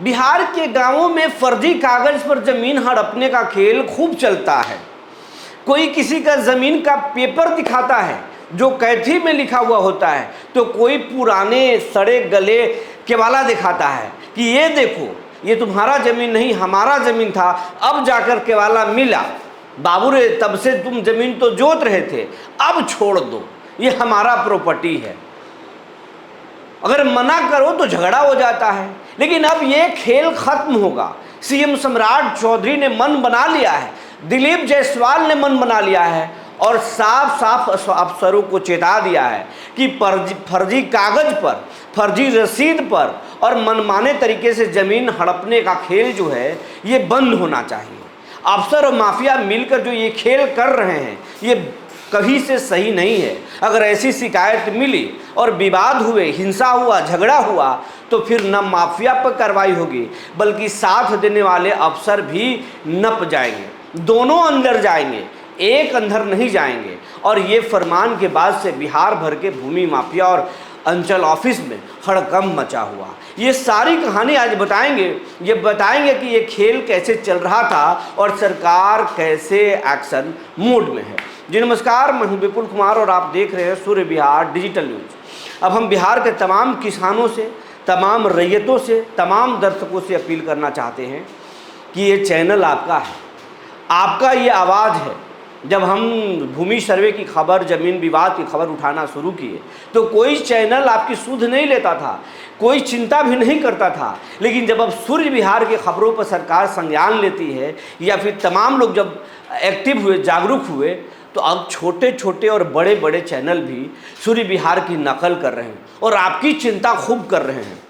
बिहार के गांवों में फर्जी कागज पर जमीन हड़पने का खेल खूब चलता है। कोई किसी का जमीन का पेपर दिखाता है जो कैथी में लिखा हुआ होता है, तो कोई पुराने सड़े गले केवाला दिखाता है कि ये देखो, ये तुम्हारा जमीन नहीं हमारा जमीन था, अब जाकर केवाला मिला, बाबू रे तब से तुम जमीन तो जोत रहे थे, अब छोड़ दो, ये हमारा प्रॉपर्टी है। अगर मना करो तो झगड़ा हो जाता है। लेकिन अब ये खेल खत्म होगा। सीएम सम्राट चौधरी ने मन बना लिया है, दिलीप जायसवाल ने मन बना लिया है और साफ साफ अफसरों को चेता दिया है कि फर्जी कागज पर, फर्जी रसीद पर और मनमाने तरीके से जमीन हड़पने का खेल जो है ये बंद होना चाहिए। अफसर और माफिया मिलकर जो ये खेल कर रहे हैं ये कभी से सही नहीं है। अगर ऐसी शिकायत मिली और विवाद हुए, हिंसा हुआ, झगड़ा हुआ, तो फिर न माफिया पर कार्रवाई होगी बल्कि साथ देने वाले अफसर भी नप जाएंगे। दोनों अंदर जाएंगे, एक अंदर नहीं जाएंगे। और ये फरमान के बाद से बिहार भर के भूमि माफिया और अंचल ऑफिस में हड़कंप मचा हुआ। ये सारी कहानी आज बताएंगे। ये बताएंगे कि ये खेल कैसे चल रहा था और सरकार कैसे एक्शन मोड में है। जी नमस्कार, मैं हूं विपुल कुमार और आप देख रहे हैं सूर्य बिहार डिजिटल न्यूज़। अब हम बिहार के तमाम किसानों से, तमाम रैयतों से, तमाम दर्शकों से अपील करना चाहते हैं कि ये चैनल आपका है, आपका ये आवाज़ है। जब हम भूमि सर्वे की खबर, ज़मीन विवाद की खबर उठाना शुरू किए तो कोई चैनल आपकी सुध नहीं लेता था, कोई चिंता भी नहीं करता था। लेकिन जब अब सूर्य बिहार की खबरों पर सरकार संज्ञान लेती है या फिर तमाम लोग जब एक्टिव हुए, जागरूक हुए, तो अब छोटे छोटे और बड़े बड़े चैनल भी सूर्य बिहार की नकल कर रहे हैं और आपकी चिंता खूब कर रहे हैं।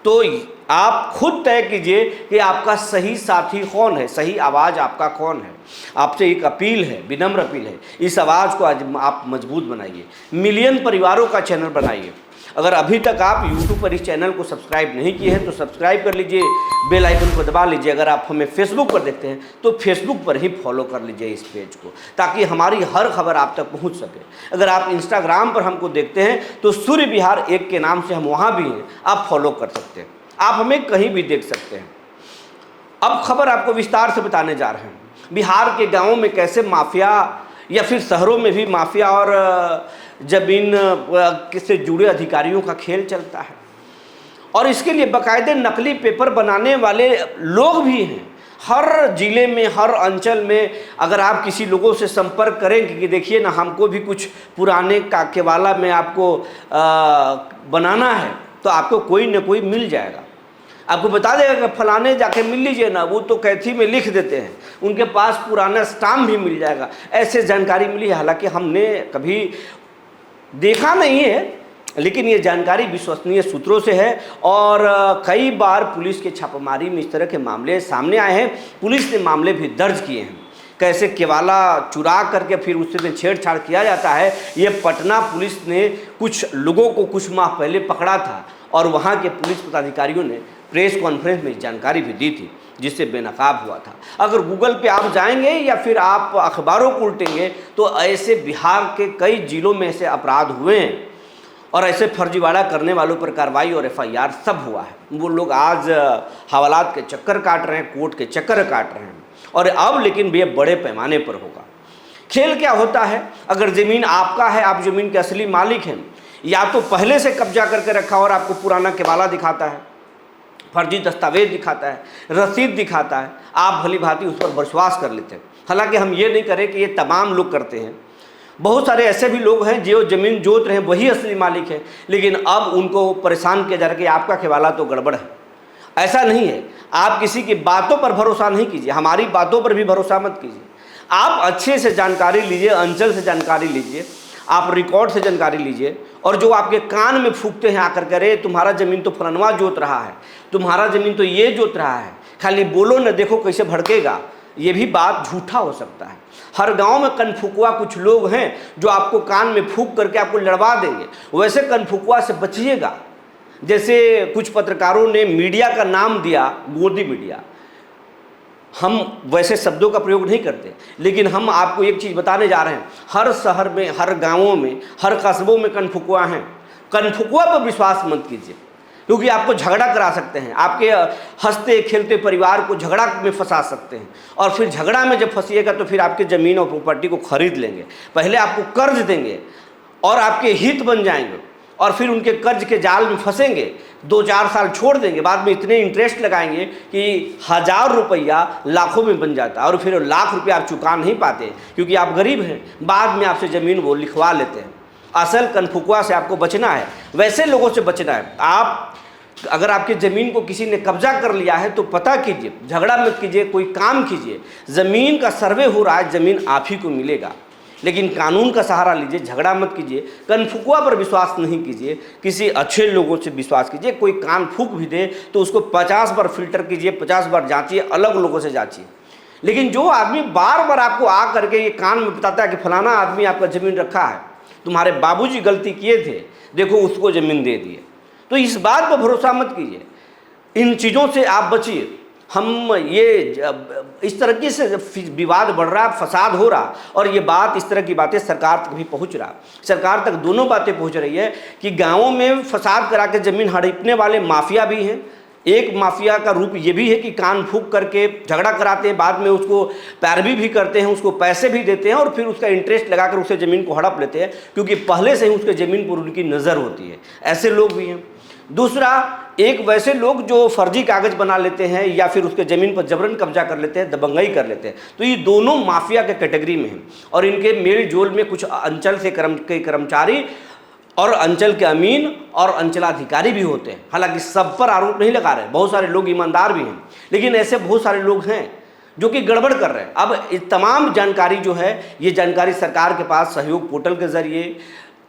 तो आप खुद तय कीजिए कि आपका सही साथी कौन है, सही आवाज़ आपका कौन है। आपसे एक अपील है, विनम्र अपील है, इस आवाज़ को आज आप मजबूत बनाइए, मिलियन परिवारों का चैनल बनाइए। अगर अभी तक आप YouTube पर इस चैनल को सब्सक्राइब नहीं किए हैं तो सब्सक्राइब कर लीजिए, बेल आइकन को दबा लीजिए। अगर आप हमें फेसबुक पर देखते हैं तो फेसबुक पर ही फॉलो कर लीजिए इस पेज को, ताकि हमारी हर खबर आप तक पहुंच सके। अगर आप इंस्टाग्राम पर हमको देखते हैं तो सूर्य बिहार 1 के नाम से हम वहाँ भी हैं, आप फॉलो कर सकते हैं, आप हमें कहीं भी देख सकते हैं। अब खबर आपको विस्तार से बताने जा रहे हैं। बिहार के गाँवों में कैसे माफिया या फिर शहरों में भी माफिया और जमीन से जुड़े अधिकारियों का खेल चलता है और इसके लिए बाकायदे नकली पेपर बनाने वाले लोग भी हैं। हर जिले में, हर अंचल में अगर आप किसी लोगों से संपर्क करेंगे कि देखिए ना, हमको भी कुछ पुराने काकेवाला में आपको बनाना है, तो आपको कोई न कोई मिल जाएगा। आपको बता देगा कि फलाने जाके मिल लीजिए ना, वो तो कैथी में लिख देते हैं, उनके पास पुराना स्टाम्प भी मिल जाएगा। ऐसे जानकारी मिली है, हालांकि हमने कभी देखा नहीं है, लेकिन ये जानकारी विश्वसनीय सूत्रों से है और कई बार पुलिस के छापेमारी में इस तरह के मामले सामने आए हैं। पुलिस ने मामले भी दर्ज किए हैं। कैसे केवाला चुरा करके फिर उससे छेड़छाड़ किया जाता है, ये पटना पुलिस ने कुछ लोगों को कुछ माह पहले पकड़ा था और वहाँ के पुलिस पदाधिकारियों ने प्रेस कॉन्फ्रेंस में जानकारी भी दी थी, जिससे बेनकाब हुआ था। अगर गूगल पे आप जाएंगे या फिर आप अखबारों को उल्टेंगे तो ऐसे बिहार के कई जिलों में ऐसे अपराध हुए हैं और ऐसे फर्जीवाड़ा करने वालों पर कार्रवाई और FIR सब हुआ है। वो लोग आज हवालात के चक्कर काट रहे हैं, कोर्ट के चक्कर काट रहे हैं और अब लेकिन ये बड़े पैमाने पर होगा। खेल क्या होता है, अगर ज़मीन आपका है, आप ज़मीन के असली मालिक हैं, या तो पहले से कब्जा करके रखा और आपको पुराना केवाला दिखाता है, फर्जी दस्तावेज दिखाता है, रसीद दिखाता है, आप भली भांति उस पर विश्वास कर लेते हैं। हालांकि हम ये नहीं करें कि ये तमाम लोग करते हैं। बहुत सारे ऐसे भी लोग हैं जो ज़मीन जोत रहे हैं, वही असली मालिक है, लेकिन अब उनको परेशान किया जा रहा है कि आपका केवाला तो गड़बड़ है। ऐसा नहीं है। आप किसी की बातों पर भरोसा नहीं कीजिए, हमारी बातों पर भी भरोसा मत कीजिए। आप अच्छे से जानकारी लीजिए, अंचल से जानकारी लीजिए, आप रिकॉर्ड से जानकारी लीजिए और जो आपके कान में फूंकते हैं आकर करे तुम्हारा ज़मीन तो फलनवा जोत रहा है, तुम्हारा ज़मीन तो ये जोत रहा है, खाली बोलो न देखो कैसे भड़केगा, ये भी बात झूठा हो सकता है। हर गांव में कनफुकवा कुछ लोग हैं जो आपको कान में फूंक करके आपको लड़वा देंगे। वैसे कनफुकवा से बचिएगा। जैसे कुछ पत्रकारों ने मीडिया का नाम दिया गोदी मीडिया, हम वैसे शब्दों का प्रयोग नहीं करते, लेकिन हम आपको एक चीज़ बताने जा रहे हैं। हर शहर में, हर गांवों में, हर कस्बों में कनफुकवा हैं। कनफुकवा पर विश्वास मत कीजिए। क्योंकि आपको झगड़ा करा सकते हैं, आपके हंसते खेलते परिवार को झगड़ा में फंसा सकते हैं, और फिर झगड़ा में जब फंसिएगा तो फिर आपके ज़मीन और प्रॉपर्टी को खरीद लेंगे। पहले आपको कर्ज देंगे और आपके हित बन जाएंगे, और फिर उनके कर्ज के जाल में फंसेंगे, 2-4 साल छोड़ देंगे, बाद में इतने इंटरेस्ट लगाएंगे कि 1000 रुपया लाखों में बन जाता है, और फिर लाख रुपया आप चुका नहीं पाते क्योंकि आप गरीब हैं। बाद में आपसे ज़मीन वो लिखवा लेते हैं। असल कनफुकुआ से आपको बचना है, वैसे लोगों से बचना है। आप अगर आपकी ज़मीन को किसी ने कब्जा कर लिया है तो पता कीजिए, झगड़ा मत कीजिए, कोई काम कीजिए। ज़मीन का सर्वे हो रहा है, ज़मीन आप ही को मिलेगा, लेकिन कानून का सहारा लीजिए, झगड़ा मत कीजिए, कनफुकुआ पर विश्वास नहीं कीजिए, किसी अच्छे लोगों से विश्वास कीजिए। कोई कान फूक भी दे तो उसको 50 बार फिल्टर कीजिए, 50 बार जांचिए, अलग लोगों से जांचिए। लेकिन जो आदमी बार बार आपको आ करके ये कान में बताता है कि फलाना आदमी आपका ज़मीन रखा है, तुम्हारे बाबूजी गलती किए थे, देखो उसको ज़मीन दे दिए, तो इस बात पर भरोसा मत कीजिए। इन चीज़ों से आप बचिए। हम ये इस तरीके से विवाद बढ़ रहा, फसाद हो रहा, और ये बात, इस तरह की बातें सरकार तक भी पहुंच रहा। सरकार तक दोनों बातें पहुंच रही है कि गांवों में फसाद करा के ज़मीन हड़पने वाले माफिया भी हैं। एक माफिया का रूप ये भी है कि कान फूंक करके झगड़ा कराते हैं, बाद में उसको पैरवी भी करते हैं, उसको पैसे भी देते हैं, और फिर उसका इंटरेस्ट लगाकर उसे ज़मीन को हड़प लेते हैं, क्योंकि पहले से ही उसके ज़मीन पर उनकी नज़र होती है। ऐसे लोग भी हैं। दूसरा, एक वैसे लोग जो फर्जी कागज़ बना लेते हैं या फिर उसके ज़मीन पर जबरन कब्जा कर लेते हैं, दबंगई कर लेते हैं। तो ये दोनों माफिया के कैटेगरी में हैं, और इनके मेल जोल में कुछ अंचल से के कर्मचारी और अंचल के अमीन और अंचलाधिकारी भी होते हैं। हालांकि सब पर आरोप नहीं लगा रहे, बहुत सारे लोग ईमानदार भी हैं, लेकिन ऐसे बहुत सारे लोग हैं जो कि गड़बड़ कर रहे हैं। अब इस तमाम जानकारी जो है, ये जानकारी सरकार के पास सहयोग पोर्टल के जरिए,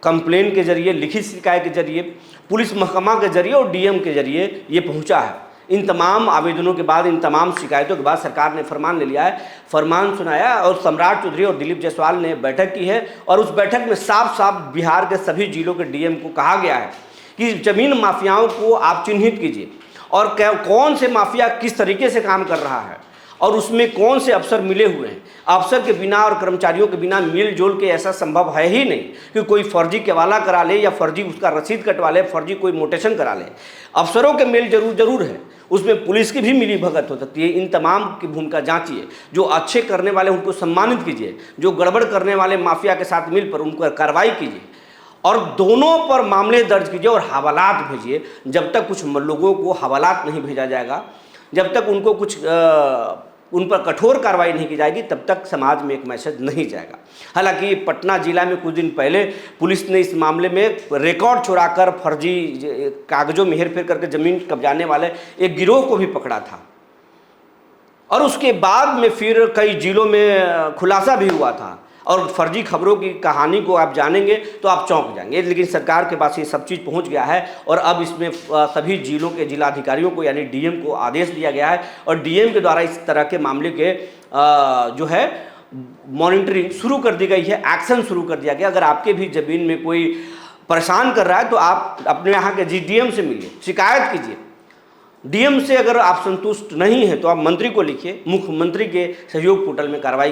कंप्लेन के जरिए, लिखित शिकायत के जरिए, पुलिस महकमा के जरिए और डीएम के जरिए ये पहुंचा है। इन तमाम आवेदनों के बाद, इन तमाम शिकायतों के बाद सरकार ने फरमान ले लिया है, फरमान सुनाया, और सम्राट चौधरी और दिलीप जायसवाल ने बैठक की है, और उस बैठक में साफ साफ बिहार के सभी जिलों के डीएम को कहा गया है कि ज़मीन माफियाओं को आप चिन्हित कीजिए, और कौन से माफिया किस तरीके से काम कर रहा है, और उसमें कौन से अफसर मिले हुए हैं। अफसर के बिना और कर्मचारियों के बिना मिल जोल के ऐसा संभव है ही नहीं कि कोई फर्जी केवाला करा ले या फर्जी उसका रसीद कटवा ले, फर्जी कोई मोटेशन करा ले। अफसरों के मेल जरूर है, उसमें पुलिस की भी मिली भगत हो सकती है। इन तमाम की भूमिका जांचिए, जो अच्छे करने वाले उनको सम्मानित कीजिए, जो गड़बड़ करने वाले माफिया के साथ मिल पर उनको कार्रवाई कीजिए, और दोनों पर मामले दर्ज कीजिए और हवालात भेजिए। जब तक कुछ लोगों को हवालात नहीं भेजा जाएगा, जब तक उनको कुछ उन पर कठोर कार्रवाई नहीं की जाएगी, तब तक समाज में एक मैसेज नहीं जाएगा। हालांकि पटना जिला में कुछ दिन पहले पुलिस ने इस मामले में रिकॉर्ड चुराकर फर्जी कागजों में हेरफेर करके ज़मीन कब्जाने वाले एक गिरोह को भी पकड़ा था, और उसके बाद में फिर कई जिलों में खुलासा भी हुआ था। और फर्जी खबरों की कहानी को आप जानेंगे तो आप चौंक जाएंगे। लेकिन सरकार के पास ये सब चीज़ पहुंच गया है, और अब इसमें सभी जिलों के जिलाधिकारियों को यानी डीएम को आदेश दिया गया है, और डीएम के द्वारा इस तरह के मामले के जो है मॉनिटरिंग शुरू कर दी गई है, एक्शन शुरू कर दिया गया। अगर आपके भी ज़मीन में कोई परेशान कर रहा है तो आप अपने यहाँ के डीएम से मिलिए, शिकायत कीजिए। डीएम से अगर आप संतुष्ट नहीं हैं तो आप मंत्री को लिखिए, मुख्यमंत्री के सहयोग पोर्टल में कार्रवाई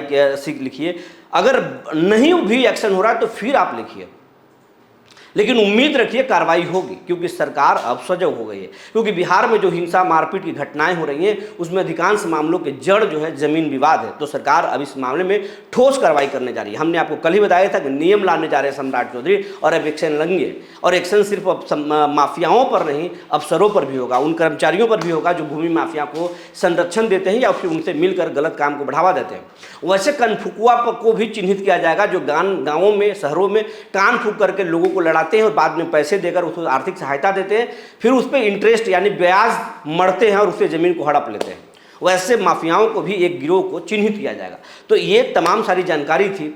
लिखिए। अगर नहीं भी एक्शन हो रहा है तो फिर आप लिखिए, लेकिन उम्मीद रखिए कार्रवाई होगी, क्योंकि सरकार अब सजग हो गई है। क्योंकि बिहार में जो हिंसा मारपीट की घटनाएं हो रही हैं उसमें अधिकांश मामलों के जड़ जो है ज़मीन विवाद है। तो सरकार अब इस मामले में ठोस कार्रवाई करने जा रही है। हमने आपको कल ही बताया था कि नियम लाने जा रहे हैं सम्राट चौधरी, और अब एक्शन लेंगे, और एक्शन सिर्फ अब माफियाओं पर नहीं, अफसरों पर भी होगा, उन कर्मचारियों पर भी होगा जो भूमि माफिया को संरक्षण देते हैं या फिर उनसे मिलकर गलत काम को बढ़ावा देते हैं। वैसे कनफुकुआ को भी चिन्हित किया जाएगा जो गाँवों में, शहरों में कान फूंक करके लोगों को लड़ाते हैं और बाद में पैसे देकर उसको आर्थिक सहायता देते हैं, फिर उस पर इंटरेस्ट यानी ब्याज मरते हैं और उससे ज़मीन को हड़प लेते हैं। वैसे माफियाओं को भी एक गिरोह को चिन्हित किया जाएगा। तो ये तमाम सारी जानकारी थी।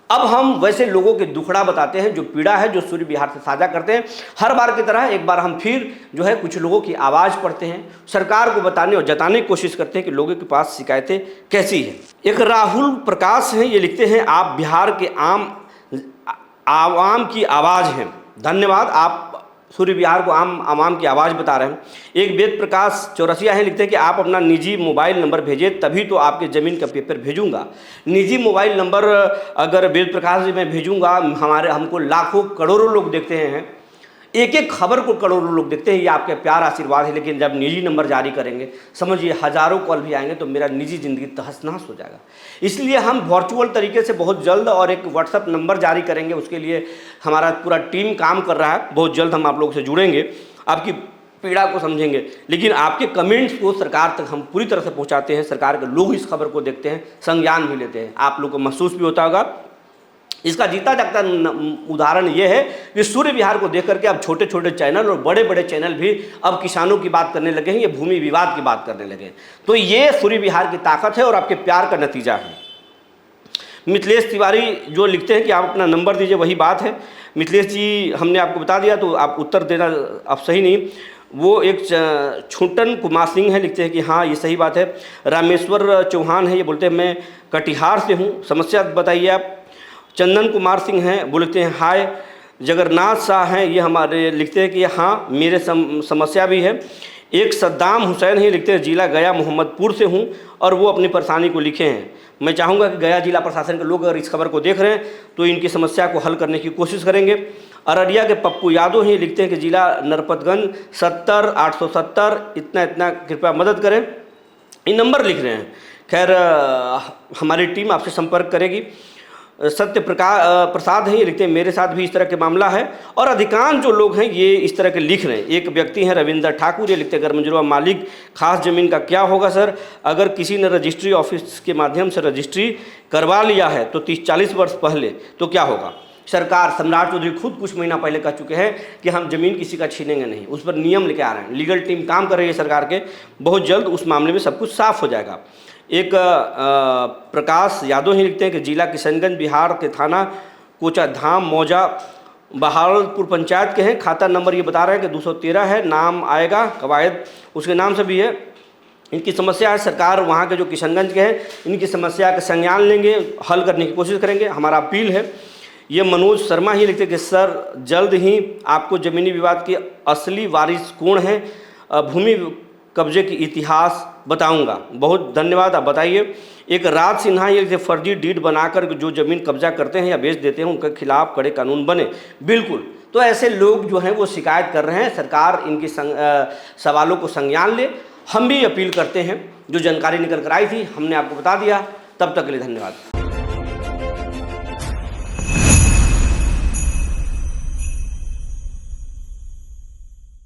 अब हम वैसे लोगों के दुखड़ा बताते हैं, जो पीड़ा है, जो सूर्य बिहार से साझा करते हैं। हर बार की तरह एक बार हम फिर जो है कुछ लोगों की आवाज़ पढ़ते हैं, सरकार को बताने और जताने की कोशिश करते हैं कि लोगों के पास शिकायतें कैसी हैं। एक राहुल प्रकाश हैं, ये लिखते हैं, आप बिहार के आवाम की आवाज़ हैं। धन्यवाद, आप सूर्य बिहार को आवाम की आवाज़ बता रहे हैं। एक वेद प्रकाश चौरसिया है, लिखते हैं कि आप अपना निजी मोबाइल नंबर भेजें तभी तो आपके ज़मीन का पेपर भेजूंगा। निजी मोबाइल नंबर अगर वेद प्रकाश जी मैं भेजूंगा, हमको लाखों करोड़ों लोग देखते हैं, एक एक खबर को करोड़ों लोग देखते हैं, ये आपके प्यार आशीर्वाद है। लेकिन जब निजी नंबर जारी करेंगे, समझिए हज़ारों कॉल भी आएंगे, तो मेरा निजी ज़िंदगी तहस नहस हो जाएगा। इसलिए हम वर्चुअल तरीके से बहुत जल्द और एक व्हाट्सअप नंबर जारी करेंगे, उसके लिए हमारा पूरा टीम काम कर रहा है। बहुत जल्द हम आप लोगों से जुड़ेंगे, आपकी पीड़ा को समझेंगे, लेकिन आपके कमेंट्स को सरकार तक हम पूरी तरह से पहुंचाते हैं। सरकार के लोग इस खबर को देखते हैं, संज्ञान भी लेते हैं। आप लोग को महसूस भी होता होगा। इसका जीता जागता उदाहरण ये है कि सूर्य विहार को देख करके अब छोटे छोटे चैनल और बड़े बड़े चैनल भी अब किसानों की बात करने लगे हैं, ये भूमि विवाद की बात करने लगे हैं। तो ये सूर्य विहार की ताकत है और आपके प्यार का नतीजा है। मिथिलेश तिवारी जो लिखते हैं कि आप अपना नंबर दीजिए, वही बात है। मिथिलेश जी, हमने आपको बता दिया तो आप उत्तर देना अब सही नहीं। वो एक छूटन कुमार सिंह है, लिखते हैं कि हाँ ये सही बात है। रामेश्वर चौहान है, ये बोलते हैं मैं कटिहार से हूँ, समस्या बताइए आप। चंदन कुमार सिंह हैं, बोलते हैं हाय। जगन्नाथ शाह हैं, ये हमारे लिखते हैं कि हाँ मेरे समस्या भी है। एक सद्दाम हुसैन है, लिखते हैं जिला गया मोहम्मदपुर से हूँ, और वो अपनी परेशानी को लिखे हैं। मैं चाहूँगा कि गया जिला प्रशासन के लोग अगर इस खबर को देख रहे हैं तो इनकी समस्या को हल करने की कोशिश करेंगे। अररिया के पप्पू यादव हैं, लिखते हैं कि जिला नरपतगंज 70-870 इतना कृपया मदद करें। ये नंबर लिख रहे हैं। खैर हमारी टीम आपसे संपर्क करेगी। सत्य प्रसाद हैं, ये लिखते हैं मेरे साथ भी इस तरह के मामला है, और अधिकांश जो लोग हैं ये इस तरह के लिख रहे हैं। एक व्यक्ति हैं रविंदर ठाकुर, ये लिखते हैं गर्मजुआ मालिक खास ज़मीन का क्या होगा सर? अगर किसी ने रजिस्ट्री ऑफिस के माध्यम से रजिस्ट्री करवा लिया है तो 30-40 वर्ष पहले तो क्या होगा? सरकार, सम्राट चौधरी खुद कुछ महीना पहले कह चुके हैं कि हम ज़मीन किसी का छीनेंगे नहीं, उस पर नियम लेके आ रहे हैं। लीगल टीम काम कर रही है सरकार के, बहुत जल्द उस मामले में सब कुछ साफ हो जाएगा। एक प्रकाश यादव ही लिखते हैं कि जिला किशनगंज बिहार के थाना कोचाधाम मौजा बहावलपुर पंचायत के हैं। खाता नंबर ये बता रहे हैं कि 213 है, नाम आएगा कवायद उसके नाम से भी है। इनकी समस्या है, सरकार वहाँ के जो किशनगंज के हैं इनकी समस्या का संज्ञान लेंगे, हल करने की कोशिश करेंगे, हमारा अपील है। ये मनोज शर्मा ही लिखते हैं कि सर जल्द ही आपको ज़मीनी विवाद के असली वारिस कौन है, भूमि कब्जे की इतिहास बताऊंगा। बहुत धन्यवाद, आप बताइए। एक राज सिन्हा ये फर्जी डीड बनाकर जो ज़मीन कब्जा करते हैं या बेच देते हैं उनके खिलाफ कड़े कानून बने। बिल्कुल, तो ऐसे लोग जो हैं वो शिकायत कर रहे हैं, सरकार इनकी सवालों को संज्ञान ले। हम भी अपील करते हैं, जो जानकारी निकल कर आई थी हमने आपको बता दिया। तब तक के लिए धन्यवाद।